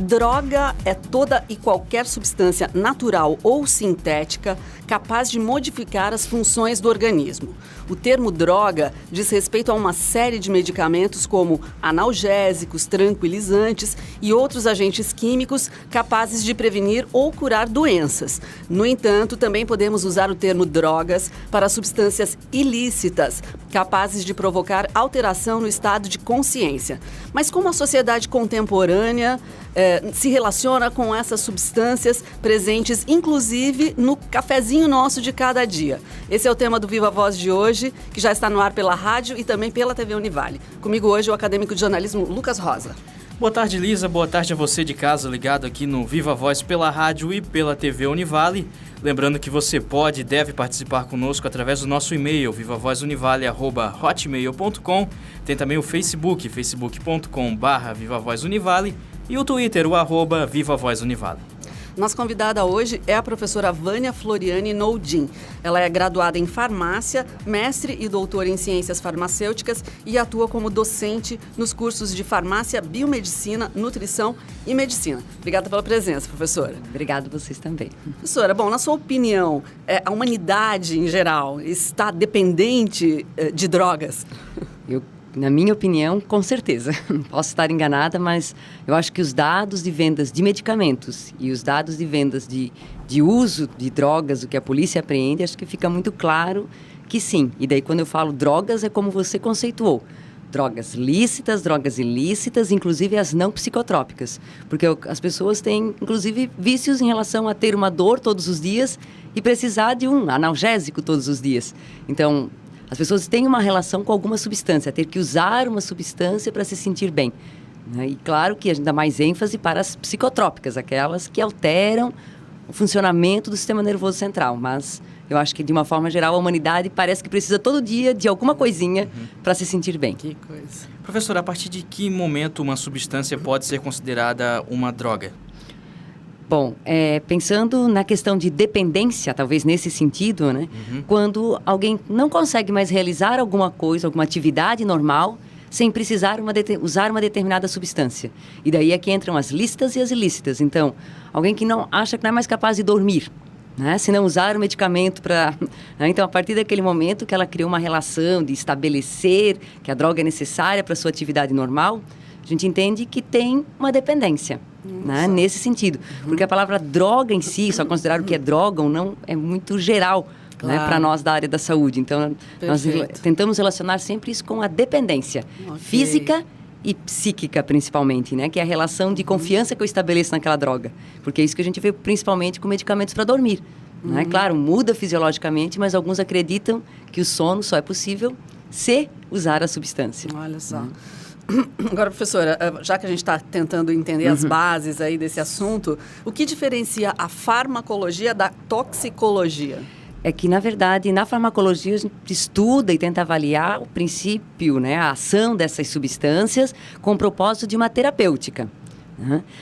Droga é toda e qualquer substância natural ou sintética capaz de modificar as funções do organismo. O termo droga diz respeito a uma série de medicamentos como analgésicos, tranquilizantes e outros agentes químicos capazes de prevenir ou curar doenças. No entanto, também podemos usar o termo drogas para substâncias ilícitas, capazes de provocar alteração no estado de consciência. Mas como a sociedade contemporânea se relaciona com essas substâncias presentes, inclusive, no cafezinho nosso de cada dia? Esse é o tema do Viva Voz de hoje, que já está no ar pela rádio e também pela TV Univale. Comigo hoje o acadêmico de jornalismo Lucas Rosa. Boa tarde, Lisa. Boa tarde a você de casa, ligado aqui no Viva Voz pela rádio e pela TV Univale. Lembrando que você pode e deve participar conosco através do nosso e-mail, vivavozunivale@hotmail.com. Tem também o Facebook, facebook.com/vivavozunivale e o Twitter, o @vivavozunivale. Nossa convidada hoje é a professora Vânia Floriani Noldin. Ela é graduada em farmácia, mestre e doutora em ciências farmacêuticas e atua como docente nos cursos de farmácia, biomedicina, nutrição e medicina. Obrigada pela presença, professora. Obrigada a vocês também. Professora, bom, na sua opinião, a humanidade em geral está dependente de drogas? Na minha opinião, com certeza. Posso estar enganada, mas eu acho que os dados de vendas de medicamentos e os dados de vendas de uso de drogas, o que a polícia apreende, acho que fica muito claro que sim. E daí, quando eu falo drogas, é como você conceituou. Drogas lícitas, drogas ilícitas, inclusive as não psicotrópicas. Porque as pessoas têm, inclusive, vícios em relação a ter uma dor todos os dias e precisar de um analgésico todos os dias. Então, as pessoas têm uma relação com alguma substância, ter que usar uma substância para se sentir bem. E claro que a gente dá mais ênfase para as psicotrópicas, aquelas que alteram o funcionamento do sistema nervoso central. Mas eu acho que, de uma forma geral, a humanidade parece que precisa todo dia de alguma coisinha para se sentir bem. Que coisa. Professora, a partir de que momento uma substância pode ser considerada uma droga? Bom, pensando na questão de dependência, talvez nesse sentido, né? Quando alguém não consegue mais realizar alguma coisa, alguma atividade normal, sem precisar usar uma determinada substância. E daí é que entram as lícitas e as ilícitas. Então, alguém que não acha que não é mais capaz de dormir, né? Se não usar o medicamento para... Então, a partir daquele momento que ela criou uma relação de estabelecer que a droga é necessária para a sua atividade normal, a gente entende que tem uma dependência. Né? Nesse sentido. Porque a palavra droga em si, só considerar o que é droga ou não, é muito geral, claro, né, para nós da área da saúde. Então, nós tentamos relacionar sempre isso com a dependência física e psíquica, principalmente, né? Que é a relação de confiança que eu estabeleço naquela droga. Porque é isso que a gente vê principalmente com medicamentos para dormir. Né? Claro, muda fisiologicamente, mas alguns acreditam que o sono só é possível se usar a substância. Olha só. Agora, professora, já que a gente está tentando entender as bases aí desse assunto, o que diferencia a farmacologia da toxicologia? É que, na verdade, na farmacologia a gente estuda e tenta avaliar o princípio, né, a ação dessas substâncias com o propósito de uma terapêutica.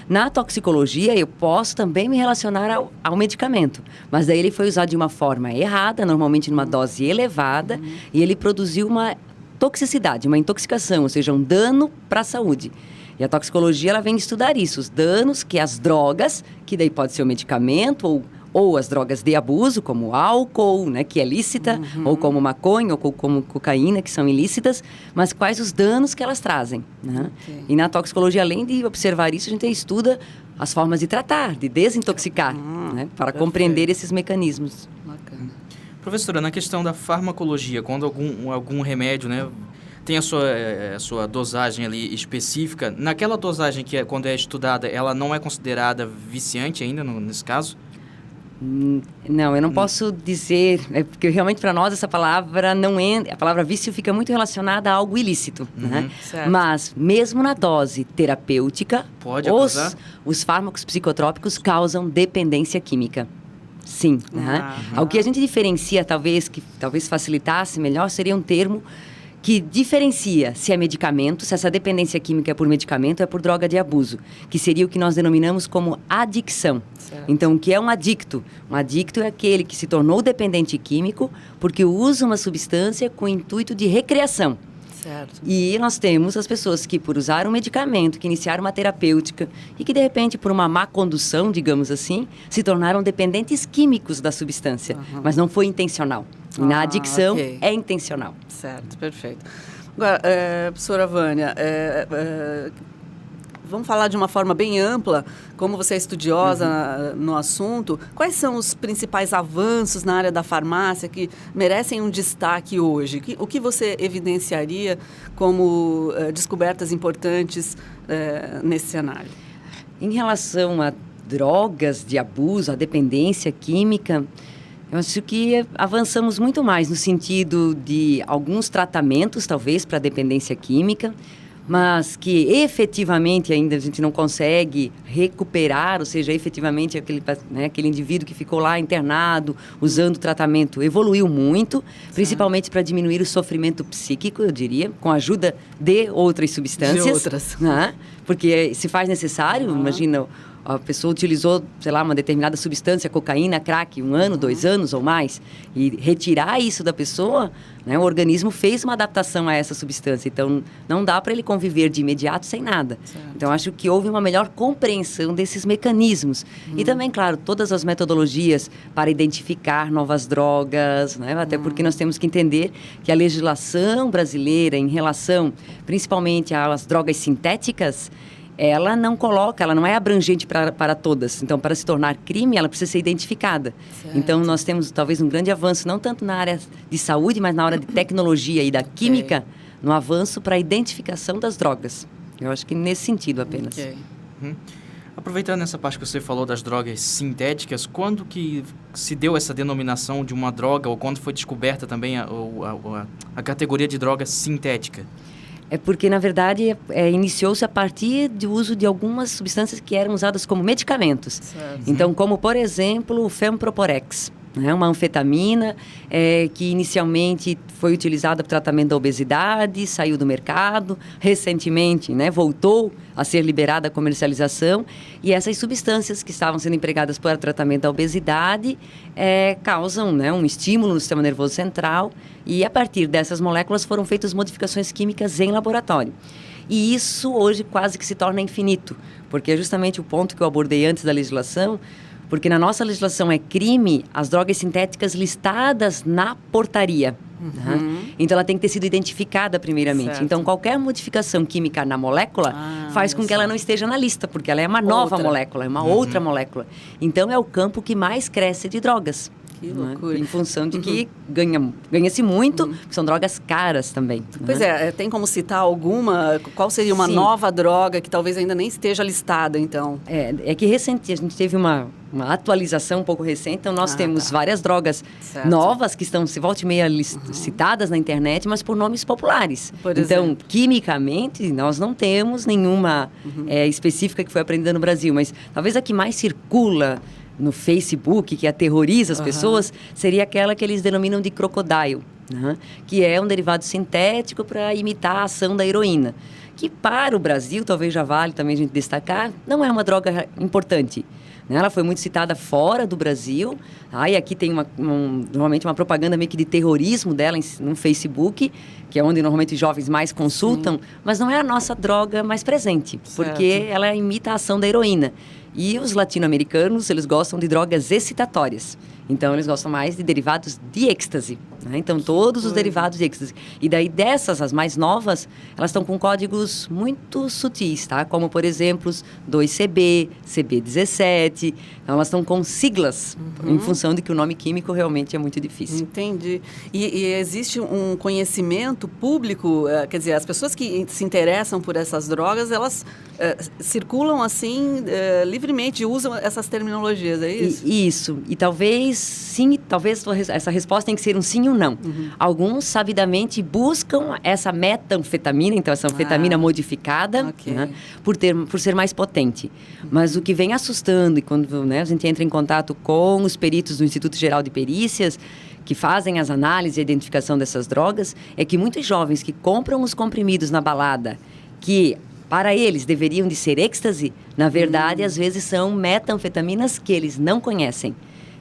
Na toxicologia, eu posso também me relacionar ao medicamento, mas daí ele foi usado de uma forma errada, normalmente numa dose elevada, e ele produziu uma toxicidade, uma intoxicação, ou seja, um dano para a saúde. E a toxicologia, ela vem estudar isso, os danos que as drogas, que daí pode ser o medicamento ou as drogas de abuso, como o álcool, né, que é lícita, ou como maconha, ou como cocaína, que são ilícitas, mas quais os danos que elas trazem. Né? E na toxicologia, além de observar isso, a gente estuda as formas de tratar, de desintoxicar, né, para compreender esses mecanismos. Bacana. Professora, na questão da farmacologia, quando algum remédio, né, tem a sua dosagem ali específica, naquela dosagem que quando é estudada, ela não é considerada viciante ainda, nesse caso? Não, eu não posso dizer, porque realmente para nós essa palavra não é, a palavra vício fica muito relacionada a algo ilícito, né? Mas mesmo na dose terapêutica, os fármacos psicotrópicos causam dependência química. Sim. O que a gente diferencia, talvez facilitasse melhor, seria um termo que diferencia se é medicamento, se essa dependência química é por medicamento ou é por droga de abuso, que seria o que nós denominamos como adicção. Certo. Então, o que é um adicto? Um adicto é aquele que se tornou dependente químico porque usa uma substância com o intuito de recreação. Certo. E nós temos as pessoas que, por usar um medicamento, que iniciaram uma terapêutica e que, de repente, por uma má condução, digamos assim, se tornaram dependentes químicos da substância, mas não foi intencional. E na adicção, ok. é intencional. Certo, perfeito. Agora, professora Vânia, vamos falar de uma forma bem ampla, como você é estudiosa no assunto, quais são os principais avanços na área da farmácia que merecem um destaque hoje? O que você evidenciaria como descobertas importantes nesse cenário? Em relação a drogas de abuso, a dependência química, eu acho que avançamos muito mais no sentido de alguns tratamentos, talvez, para dependência química, mas que efetivamente ainda a gente não consegue recuperar, ou seja, efetivamente aquele indivíduo que ficou lá internado, usando o tratamento, evoluiu muito, principalmente para diminuir o sofrimento psíquico, eu diria, com a ajuda de outras substâncias. De outras. Né? Porque se faz necessário, imagina, a pessoa utilizou, sei lá, uma determinada substância, cocaína, crack, 1 ano, 2 anos ou mais, e retirar isso da pessoa, né, o organismo fez uma adaptação a essa substância, então não dá para ele conviver de imediato sem nada. Certo. Então, acho que houve uma melhor compreensão desses mecanismos. E também, claro, todas as metodologias para identificar novas drogas, né, até porque nós temos que entender que a legislação brasileira em relação, principalmente às drogas sintéticas, ela não é abrangente para todas. Então, para se tornar crime, ela precisa ser identificada. Certo. Então, nós temos talvez um grande avanço, não tanto na área de saúde, mas na área de tecnologia e da química, no avanço para a identificação das drogas. Eu acho que nesse sentido apenas. Ok. Aproveitando essa parte que você falou das drogas sintéticas, quando que se deu essa denominação de uma droga, ou quando foi descoberta também a categoria de droga sintética? É porque, na verdade, iniciou-se a partir do uso de algumas substâncias que eram usadas como medicamentos. Certo. Então, como, por exemplo, o Femproporex, né? Uma anfetamina que inicialmente foi utilizada para o tratamento da obesidade, saiu do mercado, recentemente, né, voltou a ser liberada a comercialização, e essas substâncias que estavam sendo empregadas para o tratamento da obesidade causam, né, um estímulo no sistema nervoso central, e a partir dessas moléculas foram feitas modificações químicas em laboratório. E isso hoje quase que se torna infinito, porque é justamente o ponto que eu abordei antes da legislação, porque na nossa legislação é crime as drogas sintéticas listadas na portaria. Né? Então, ela tem que ter sido identificada primeiramente. Certo. Então, qualquer modificação química na molécula faz com que ela não esteja na lista, porque ela é uma nova molécula, é uma outra molécula. Então, é o campo que mais cresce de drogas. Que loucura. Em função de que ganha-se muito, são drogas caras também. Pois né? tem como citar alguma? Qual seria uma Sim. nova droga que talvez ainda nem esteja listada, então? É que recente, a gente teve uma atualização um pouco recente, então nós temos várias drogas Certo. novas que estão, se volta e meia, citadas na internet, mas por nomes populares. Por então, exemplo? quimicamente, nós não temos nenhuma específica que foi aprendida no Brasil, mas talvez a que mais circula no Facebook, que aterroriza as pessoas, seria aquela que eles denominam de crocodile, né? Que é um derivado sintético para imitar a ação da heroína. Que para o Brasil, talvez já vale também a gente destacar, não é uma droga importante. Né? Ela foi muito citada fora do Brasil, e aqui tem normalmente uma propaganda meio que de terrorismo dela no Facebook, que é onde normalmente os jovens mais consultam, mas não é a nossa droga mais presente, porque ela imita a ação da heroína. E os latino-americanos, eles gostam de drogas excitatórias. Então, eles gostam mais de derivados de êxtase. Né? Então, todos os derivados de êxtase. E daí, dessas, as mais novas, elas estão com códigos muito sutis, tá? Como, por exemplo, 2CB, CB17. Então, elas estão com siglas, em função de que o nome químico realmente é muito difícil. Entendi. E existe um conhecimento público, quer dizer, as pessoas que se interessam por essas drogas, elas circulam assim livremente, usam essas terminologias, é isso? Isso. E talvez sim, talvez essa resposta tem que ser um sim ou não. Alguns, sabidamente, buscam essa metanfetamina, então essa anfetamina modificada, né, por ser mais potente. Mas o que vem assustando, e quando, né, a gente entra em contato com os peritos do Instituto Geral de Perícias, que fazem as análises e a identificação dessas drogas, é que muitos jovens que compram os comprimidos na balada, que para eles deveriam de ser êxtase, na verdade, às vezes são metanfetaminas que eles não conhecem.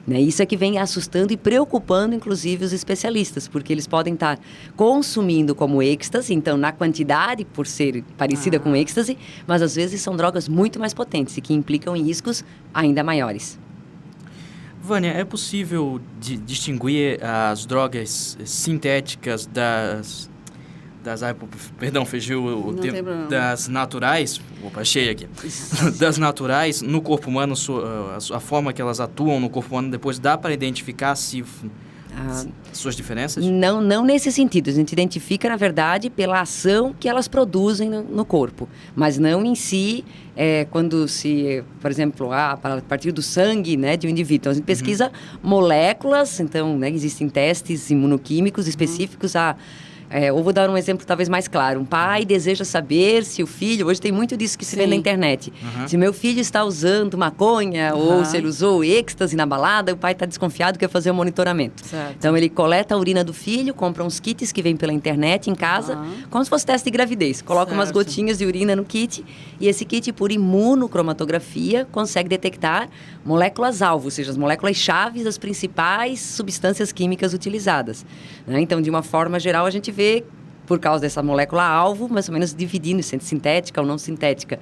né? Isso é que vem assustando e preocupando, inclusive, os especialistas, porque eles podem estar consumindo como êxtase, então, na quantidade, por ser parecida com êxtase, mas às vezes são drogas muito mais potentes e que implicam em riscos ainda maiores. Vânia, é possível distinguir as drogas sintéticas das naturais? Opa, achei aqui. Das naturais no corpo humano, a forma que elas atuam no corpo humano, depois dá para identificar suas diferenças? Não nesse sentido. A gente identifica, na verdade, pela ação que elas produzem no corpo, mas não em si, quando se, por exemplo, a partir do sangue, né, de um indivíduo. Então, a gente pesquisa moléculas, então, né, existem testes imunoquímicos específicos eu vou dar um exemplo talvez mais claro. Um pai deseja saber se o filho... Hoje tem muito disso que se vê na internet. Se meu filho está usando maconha ou se ele usou êxtase na balada, o pai está desconfiado, quer fazer um monitoramento. Certo. Então, ele coleta a urina do filho, compra uns kits que vêm pela internet em casa, como se fosse teste de gravidez. Coloca umas gotinhas de urina no kit e esse kit, por imunocromatografia, consegue detectar moléculas-alvo, ou seja, as moléculas-chave das principais substâncias químicas utilizadas, né? Então, de uma forma geral, a gente vê, por causa dessa molécula-alvo, mais ou menos dividindo se é sintética ou não sintética.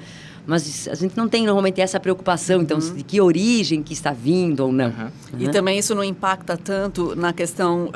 Mas a gente não tem normalmente essa preocupação, então, de que origem que está vindo ou não. E também isso não impacta tanto na questão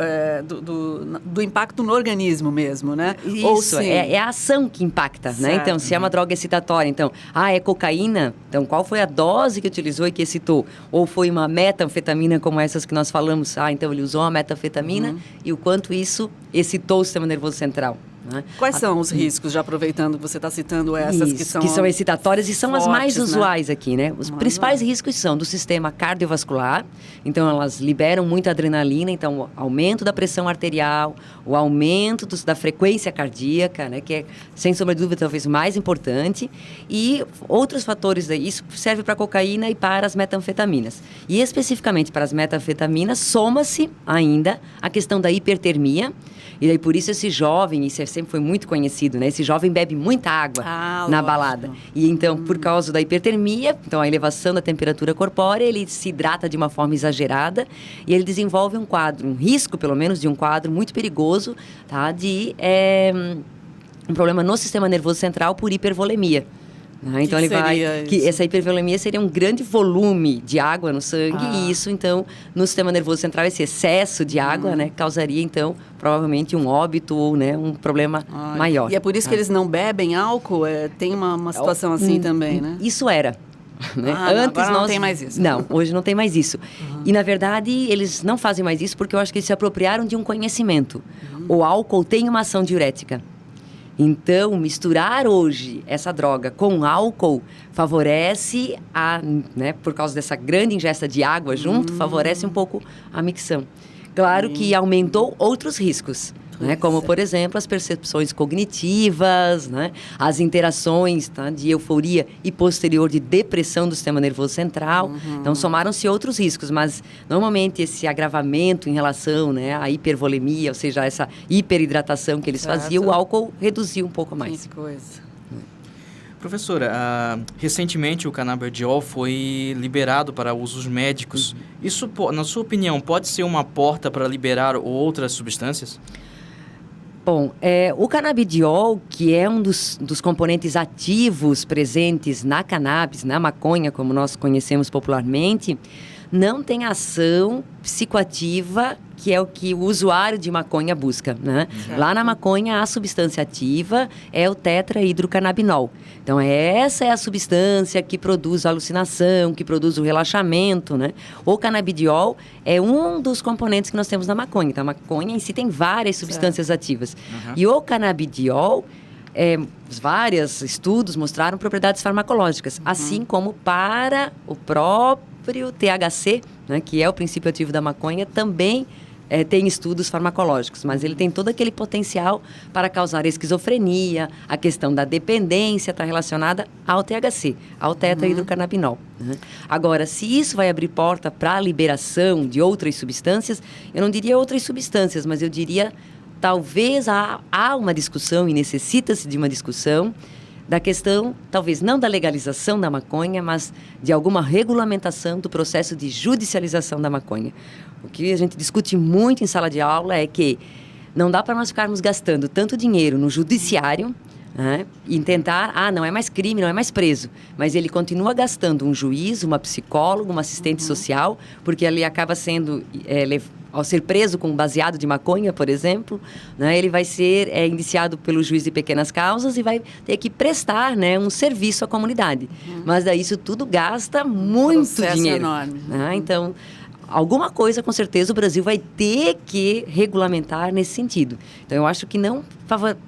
do impacto no organismo mesmo, né? Isso, ou sim. É a ação que impacta, né? Então, se é uma droga excitatória, então, é cocaína, então qual foi a dose que utilizou e que excitou? Ou foi uma metanfetamina como essas que nós falamos? Então ele usou uma metanfetamina e o quanto isso excitou o sistema nervoso central. Né? Quais são os riscos, já aproveitando que você está citando essas que são excitatórias e são fortes, as mais usuais, né? Aqui, né? Os principais riscos são do sistema cardiovascular, então elas liberam muita adrenalina, então o aumento da pressão arterial, o aumento da frequência cardíaca, né? Que é, sem sombra de dúvida, talvez o mais importante, e outros fatores, isso serve para a cocaína e para as metanfetaminas. E especificamente para as metanfetaminas, soma-se ainda a questão da hipertermia. E daí, por isso, esse jovem, isso sempre foi muito conhecido, né? Esse jovem bebe muita água na balada. E então, por causa da hipertermia, então a elevação da temperatura corpórea, ele se hidrata de uma forma exagerada e ele desenvolve um risco, pelo menos, de um quadro muito perigoso, tá? De um problema no sistema nervoso central por hipervolemia. Então essa hipervolemia seria um grande volume de água no sangue e isso, então, no sistema nervoso central, esse excesso de água, né, causaria, então, provavelmente um óbito ou, né, um problema maior. E é por isso que eles não bebem álcool? Tem uma situação assim também, né? Isso era. Né? Antes agora não tem mais isso. Não, hoje não tem mais isso. E, na verdade, eles não fazem mais isso porque eu acho que eles se apropriaram de um conhecimento. O álcool tem uma ação diurética. Então, misturar hoje essa droga com álcool favorece né, por causa dessa grande ingesta de água junto, favorece um pouco a micção. Claro que aumentou outros riscos, né, como, por exemplo, as percepções cognitivas, né, as interações, tá, de euforia e posterior de depressão do sistema nervoso central. Então, somaram-se outros riscos, mas normalmente esse agravamento em relação, né, à hipervolemia, ou seja, essa hiperidratação que eles faziam, o álcool reduziu um pouco mais. Que coisa. Professora, recentemente o canabidiol foi liberado para usos médicos. Isso, na sua opinião, pode ser uma porta para liberar outras substâncias? Bom, o canabidiol, que é um dos componentes ativos presentes na cannabis, na maconha, como nós conhecemos popularmente, não tem ação psicoativa, que é o que o usuário de maconha busca, né? Lá na maconha, a substância ativa é o tetrahidrocannabinol. Então, essa é a substância que produz a alucinação, que produz o relaxamento, né? O canabidiol é um dos componentes que nós temos na maconha. Então, a maconha em si tem várias substâncias ativas. E o canabidiol, vários estudos mostraram propriedades farmacológicas, assim como para o próprio THC, né, que é o princípio ativo da maconha, também tem estudos farmacológicos, mas ele tem todo aquele potencial para causar esquizofrenia, a questão da dependência está relacionada ao THC, ao tetrahidrocannabinol. Né? Agora, se isso vai abrir porta para a liberação de outras substâncias, eu não diria outras substâncias, mas eu diria talvez há uma discussão e necessita-se de uma discussão da questão, talvez não da legalização da maconha, mas de alguma regulamentação do processo de judicialização da maconha. O que a gente discute muito em sala de aula é que não dá para nós ficarmos gastando tanto dinheiro no judiciário, né, e tentar, não é mais crime, não é mais preso, mas ele continua gastando um juiz, uma psicóloga, uma assistente social, porque ele acaba sendo, ao ser preso com baseado de maconha, por exemplo, né, ele vai ser indiciado pelo juiz de pequenas causas e vai ter que prestar, né, um serviço à comunidade. Mas daí isso tudo gasta muito dinheiro. Enorme. Né? Então, alguma coisa, com certeza, o Brasil vai ter que regulamentar nesse sentido. Então, eu acho que não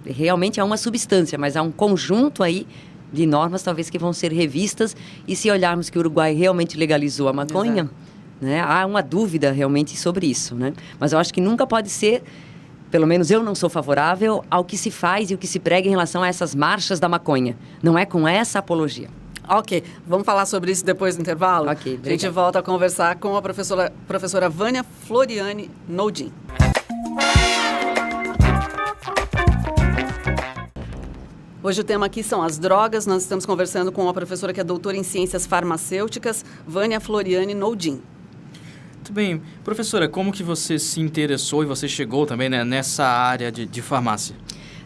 realmente há uma substância, mas há um conjunto aí de normas, talvez, que vão ser revistas. E se olharmos que o Uruguai realmente legalizou a maconha, né, há uma dúvida realmente sobre isso. Né? Mas eu acho que nunca pode ser, pelo menos eu não sou favorável, ao que se faz e o que se prega em relação a essas marchas da maconha. Não é com essa apologia. Ok, vamos falar sobre isso depois do intervalo? Ok, a gente volta a conversar com a professora Vânia Floriani Noldin. Hoje o tema aqui são as drogas. Nós estamos conversando com uma professora que é doutora em ciências farmacêuticas, Vânia Floriani Noldin. Muito bem. Professora, como que você se interessou e você chegou também, né, nessa área de farmácia?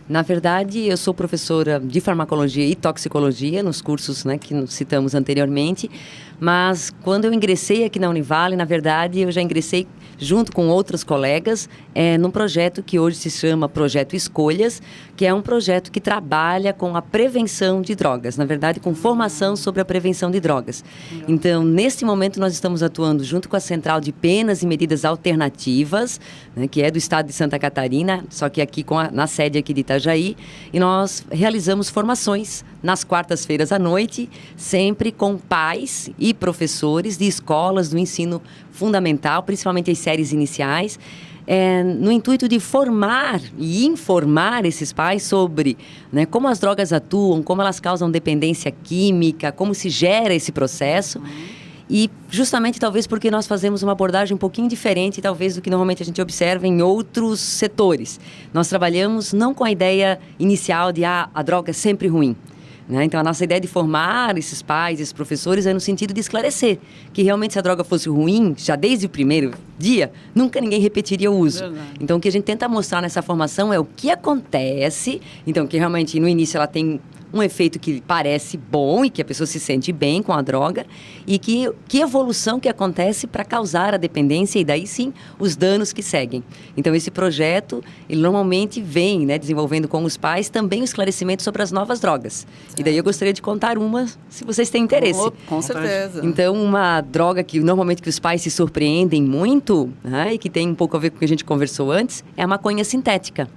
Na verdade, eu sou professora de farmacologia e toxicologia nos cursos, né, que citamos anteriormente, mas quando eu ingressei aqui na Univale, na verdade, eu já ingressei junto com outros colegas num projeto que hoje se chama Projeto Escolhas, que é um projeto que trabalha com a prevenção de drogas, na verdade, com formação sobre a prevenção de drogas. Então, neste momento, nós estamos atuando junto com a Central de Penas e Medidas Alternativas, né, que é do estado de Santa Catarina, só que aqui na sede aqui de Itajaí, e nós realizamos formações nas quartas-feiras à noite, sempre com pais e professores de escolas do ensino fundamental, principalmente as séries iniciais, no intuito de formar e informar esses pais sobre, né, como as drogas atuam, como elas causam dependência química, como se gera esse processo. E justamente talvez porque nós fazemos uma abordagem um pouquinho diferente, talvez, do que normalmente a gente observa em outros setores. Nós trabalhamos não com a ideia inicial de a droga é sempre ruim. Né? Então, a nossa ideia de formar esses pais, esses professores, é no sentido de esclarecer que realmente se a droga fosse ruim, já desde o primeiro dia, nunca ninguém repetiria o uso. Verdade. Então, o que a gente tenta mostrar nessa formação é o que acontece, então, que realmente no início ela tem um efeito que parece bom e que a pessoa se sente bem com a droga e que evolução que acontece para causar a dependência e daí sim os danos que seguem. Então esse projeto, ele normalmente vem, né, desenvolvendo com os pais também o esclarecimento sobre as novas drogas. Certo. E daí eu gostaria de contar uma, se vocês têm interesse. Com certeza. Então uma droga que normalmente que os pais se surpreendem muito, né, e que tem um pouco a ver com o que a gente conversou antes, é a maconha sintética.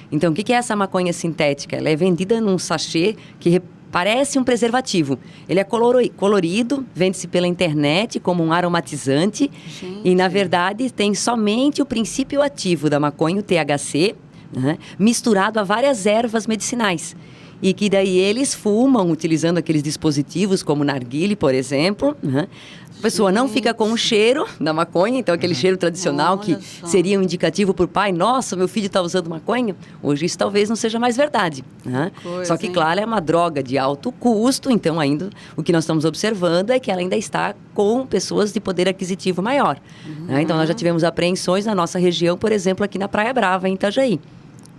Então, o que é essa maconha sintética? Ela é vendida num sachê que parece um preservativo. Ele é colorido, vende-se pela internet como um aromatizante. Gente. E, na verdade, tem somente o princípio ativo da maconha, o THC, né, misturado a várias ervas medicinais. E que daí eles fumam utilizando aqueles dispositivos como narguile, por exemplo, né? A pessoa não fica com o cheiro da maconha, então aquele cheiro tradicional que seria um indicativo para o pai, nossa, meu filho está usando maconha. Hoje isso talvez não seja mais verdade. Né? Só que, claro, é uma droga de alto custo, então ainda o que nós estamos observando é que ela ainda está com pessoas de poder aquisitivo maior. Né? Então nós já tivemos apreensões na nossa região, por exemplo, aqui na Praia Brava, em Itajaí.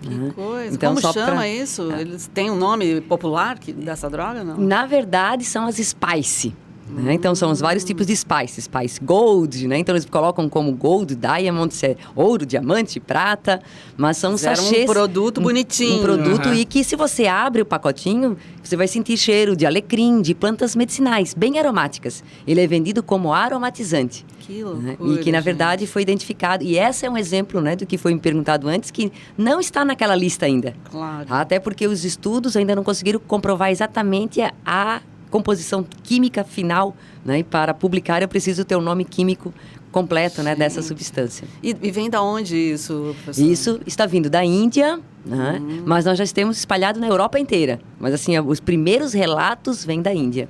Que coisa. Então, como chama isso? Eles têm um nome popular dessa droga, não? Na verdade, são as Spice. Né? Então, são os vários tipos de Spice. Spice Gold, né? Então, eles colocam como Gold, Diamond, ouro, diamante, prata. Mas são sachês... um produto bonitinho. Um produto e que, se você abre o pacotinho, você vai sentir cheiro de alecrim, de plantas medicinais, bem aromáticas. Ele é vendido como aromatizante. Que loucura, né? E que, na verdade, foi identificado. E esse é um exemplo, né, do que foi me perguntado antes, que não está naquela lista ainda. Claro. Até porque os estudos ainda não conseguiram comprovar exatamente a composição química final, né? E para publicar eu preciso ter o nome químico completo, né, dessa substância. E vem da onde isso, professor? Isso está vindo da Índia, né? Mas nós já temos espalhado na Europa inteira. Mas assim, os primeiros relatos vêm da Índia.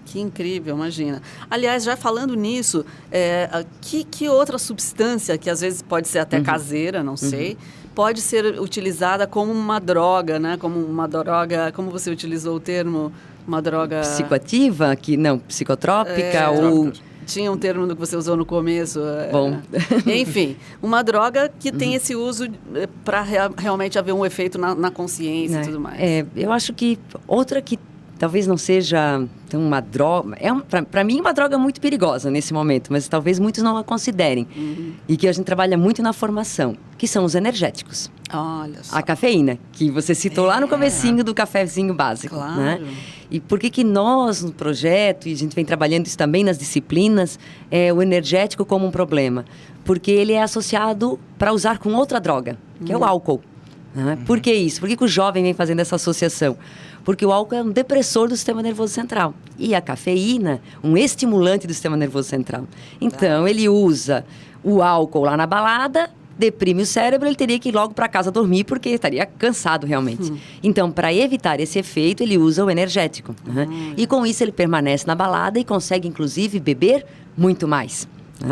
Que incrível, imagina. Aliás, já falando nisso, que outra substância, que às vezes pode ser até caseira, não sei, pode ser utilizada como uma droga, né? Como uma droga, como você utilizou o termo, uma droga... Psicoativa, psicotrópica ou... Tinha um termo que você usou no começo. Bom. Enfim, uma droga que tem esse uso para realmente haver um efeito na consciência e tudo mais. Eu acho que outra que talvez não seja uma droga... Para mim, uma droga muito perigosa nesse momento, mas talvez muitos não a considerem. E que a gente trabalha muito na formação, que são os energéticos. Olha só. A cafeína, que você citou lá no comecinho do cafezinho básico. Claro. Né? E por que nós, no projeto, e a gente vem trabalhando isso também nas disciplinas, o energético como um problema? Porque ele é associado para usar com outra droga, que é o álcool. Né? Por que isso? Por que o jovem vem fazendo essa associação? Porque o álcool é um depressor do sistema nervoso central. E a cafeína, um estimulante do sistema nervoso central. Então, ele usa o álcool lá na balada, deprime o cérebro, ele teria que ir logo para casa dormir, porque estaria cansado realmente. Então, para evitar esse efeito, ele usa o energético. Né? E com isso, ele permanece na balada e consegue, inclusive, beber muito mais.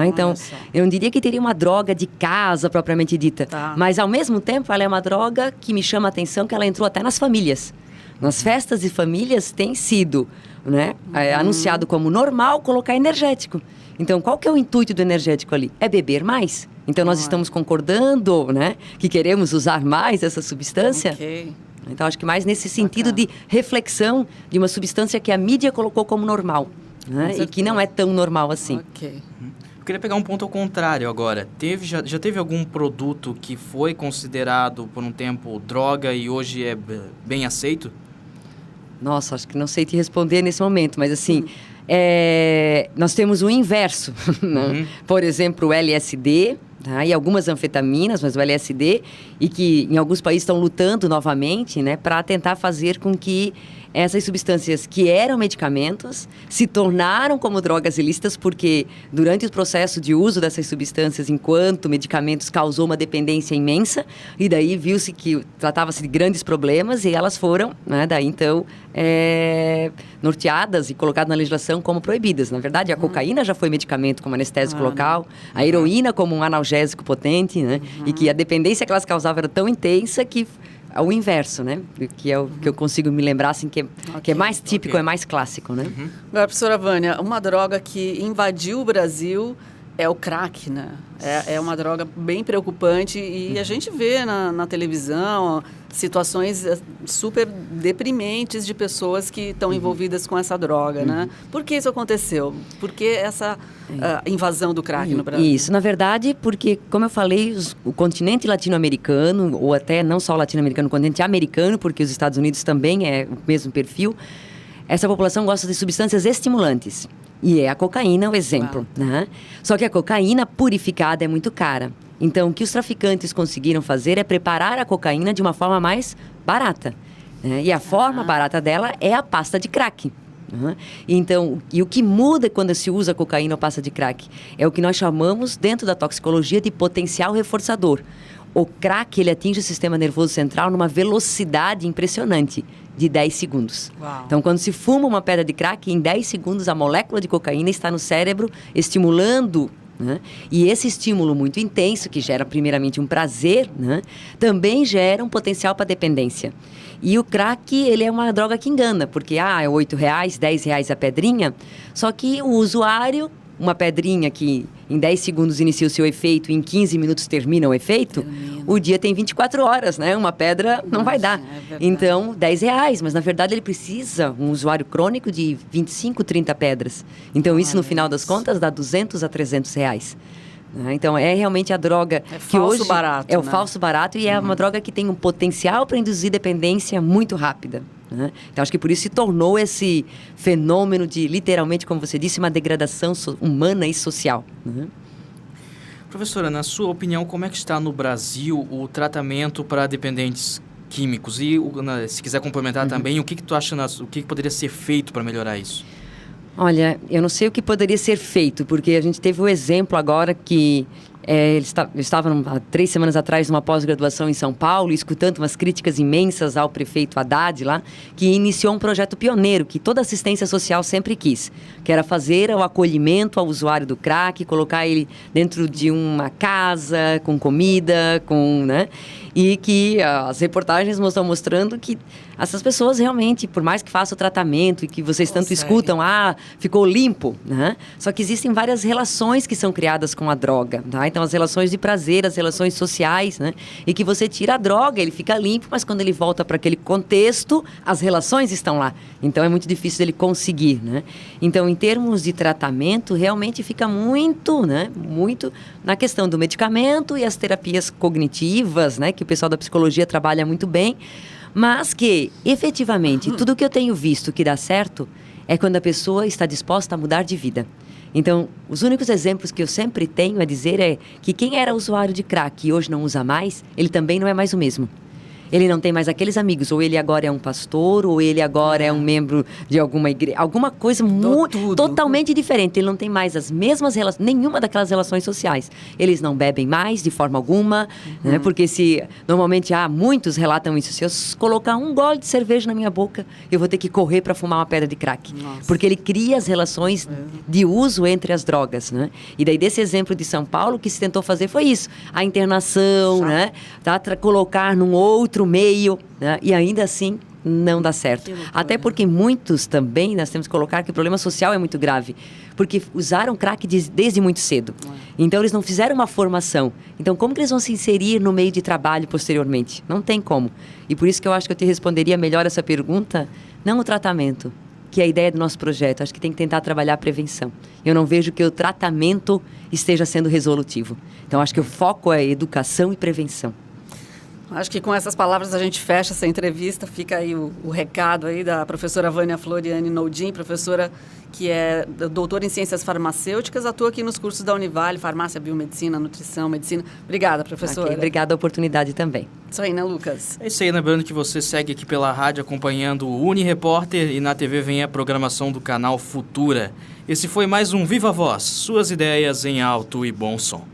Então, eu não diria que teria uma droga de casa, propriamente dita. Mas, ao mesmo tempo, ela é uma droga que me chama a atenção, que ela entrou até nas famílias. Nas festas de famílias tem sido, né, anunciado como normal colocar energético. Então, qual que é o intuito do energético ali? É beber mais. Então, nós estamos concordando, né, que queremos usar mais essa substância. Ok. Então, acho que mais nesse sentido de reflexão de uma substância que a mídia colocou como normal, né, e que não é tão normal assim. Ok. Eu queria pegar um ponto ao contrário agora. Já teve algum produto que foi considerado por um tempo droga e hoje é bem aceito? Nossa, acho que não sei te responder nesse momento, mas assim... nós temos o inverso, né? Por exemplo, o LSD, tá? E algumas anfetaminas, mas o LSD, e que em alguns países estão lutando novamente, né, para tentar fazer com que essas substâncias que eram medicamentos se tornaram como drogas ilícitas, porque durante o processo de uso dessas substâncias enquanto medicamentos causou uma dependência imensa, e daí viu-se que tratava-se de grandes problemas e elas foram, né, daí então norteadas e colocadas na legislação como proibidas. Na verdade, a cocaína já foi medicamento como anestésico local, a heroína como um analgésico potente, né, e que a dependência que elas causavam era tão intensa que o inverso, né? Que é o que eu consigo me lembrar, assim, que é mais típico, é mais clássico, né? Agora, professora Vânia, uma droga que invadiu o Brasil é o crack, né? É uma droga bem preocupante e a gente vê na televisão situações super deprimentes de pessoas que estão envolvidas com essa droga, né? Por que isso aconteceu? Por que essa invasão do crack no Brasil? Isso, na verdade, porque, como eu falei, o continente latino-americano, ou até não só o latino-americano, o continente americano, porque os Estados Unidos também é o mesmo perfil, essa população gosta de substâncias estimulantes. E é a cocaína o exemplo, né? Só que a cocaína purificada é muito cara. Então, o que os traficantes conseguiram fazer é preparar a cocaína de uma forma mais barata. Né? E a forma barata dela é a pasta de crack. Então, e o que muda quando se usa cocaína ou pasta de crack? É o que nós chamamos, dentro da toxicologia, de potencial reforçador. O crack, ele atinge o sistema nervoso central numa velocidade impressionante, de 10 segundos. Uau. Então, quando se fuma uma pedra de crack, em 10 segundos a molécula de cocaína está no cérebro, estimulando, né? E esse estímulo muito intenso, que gera primeiramente um prazer, né? Também gera um potencial para dependência. E o crack, ele é uma droga que engana, porque é R$8, R$10 a pedrinha, só que o usuário, uma pedrinha que em 10 segundos inicia o seu efeito e em 15 minutos termina o efeito, o dia tem 24 horas, né? Uma pedra não vai dar. Então, R$10, mas na verdade ele precisa, um usuário crônico, de 25, 30 pedras. Então, isso no final das contas dá R$200 a R$300. Então, é realmente a droga que hoje barato, é o né? falso barato e é uma droga que tem um potencial para induzir dependência muito rápida. Né? Então, acho que por isso se tornou esse fenômeno de, literalmente, como você disse, uma degradação humana e social. Né? Professora, na sua opinião, como é que está no Brasil o tratamento para dependentes químicos? E, se quiser complementar também, o que tu acha, o que poderia ser feito para melhorar isso? Olha, eu não sei o que poderia ser feito, porque a gente teve o exemplo agora que Eles estavam há 3 semanas atrás numa pós-graduação em São Paulo, escutando umas críticas imensas ao prefeito Haddad lá, que iniciou um projeto pioneiro que toda assistência social sempre quis, que era fazer o acolhimento ao usuário do crack, colocar ele dentro de uma casa, com comida, né? E que as reportagens estão mostrando que essas pessoas realmente, por mais que façam o tratamento e que vocês tanto escutam, ficou limpo, né? Só que existem várias relações que são criadas com a droga, tá? Então, as relações de prazer, as relações sociais, né? E que você tira a droga, ele fica limpo, mas quando ele volta para aquele contexto, as relações estão lá. Então, é muito difícil dele conseguir, né? Então, em termos de tratamento, realmente fica muito, né? Muito na questão do medicamento e as terapias cognitivas, né? Que o pessoal da psicologia trabalha muito bem, mas que, efetivamente, tudo que eu tenho visto que dá certo é quando a pessoa está disposta a mudar de vida. Então, os únicos exemplos que eu sempre tenho a dizer é que quem era usuário de crack e hoje não usa mais, ele também não é mais o mesmo. Ele não tem mais aqueles amigos, ou ele agora é um pastor, ou ele agora é um membro de alguma igreja, alguma coisa totalmente diferente. Ele não tem mais as mesmas relações, nenhuma daquelas relações sociais. Eles não bebem mais de forma alguma, né? Porque normalmente muitos relatam isso, se eu colocar um gole de cerveja na minha boca, eu vou ter que correr para fumar uma pedra de crack. Nossa. Porque ele cria as relações de uso entre as drogas, né? E daí desse exemplo de São Paulo, o que se tentou fazer foi isso, a internação, né? Colocar num outro meio, né? E ainda assim não dá certo. Até porque muitos também, nós temos que colocar que o problema social é muito grave, porque usaram crack desde muito cedo. Então eles não fizeram uma formação. Então como que eles vão se inserir no meio de trabalho posteriormente? Não tem como. E por isso que eu acho que eu te responderia melhor essa pergunta, não o tratamento, que é a ideia do nosso projeto. Acho que tem que tentar trabalhar a prevenção. Eu não vejo que o tratamento esteja sendo resolutivo. Então acho que o foco é educação e prevenção. Acho que com essas palavras a gente fecha essa entrevista. Fica aí o recado aí da professora Vânia Floriani Noldin, professora que é doutora em Ciências Farmacêuticas, atua aqui nos cursos da Univale, Farmácia, Biomedicina, Nutrição, Medicina. Obrigada, professora. Okay, obrigada a oportunidade também. Isso aí, né, Lucas? É isso aí, lembrando que você segue aqui pela rádio acompanhando o Unirepórter e na TV vem a programação do canal Futura. Esse foi mais um Viva Voz, suas ideias em alto e bom som.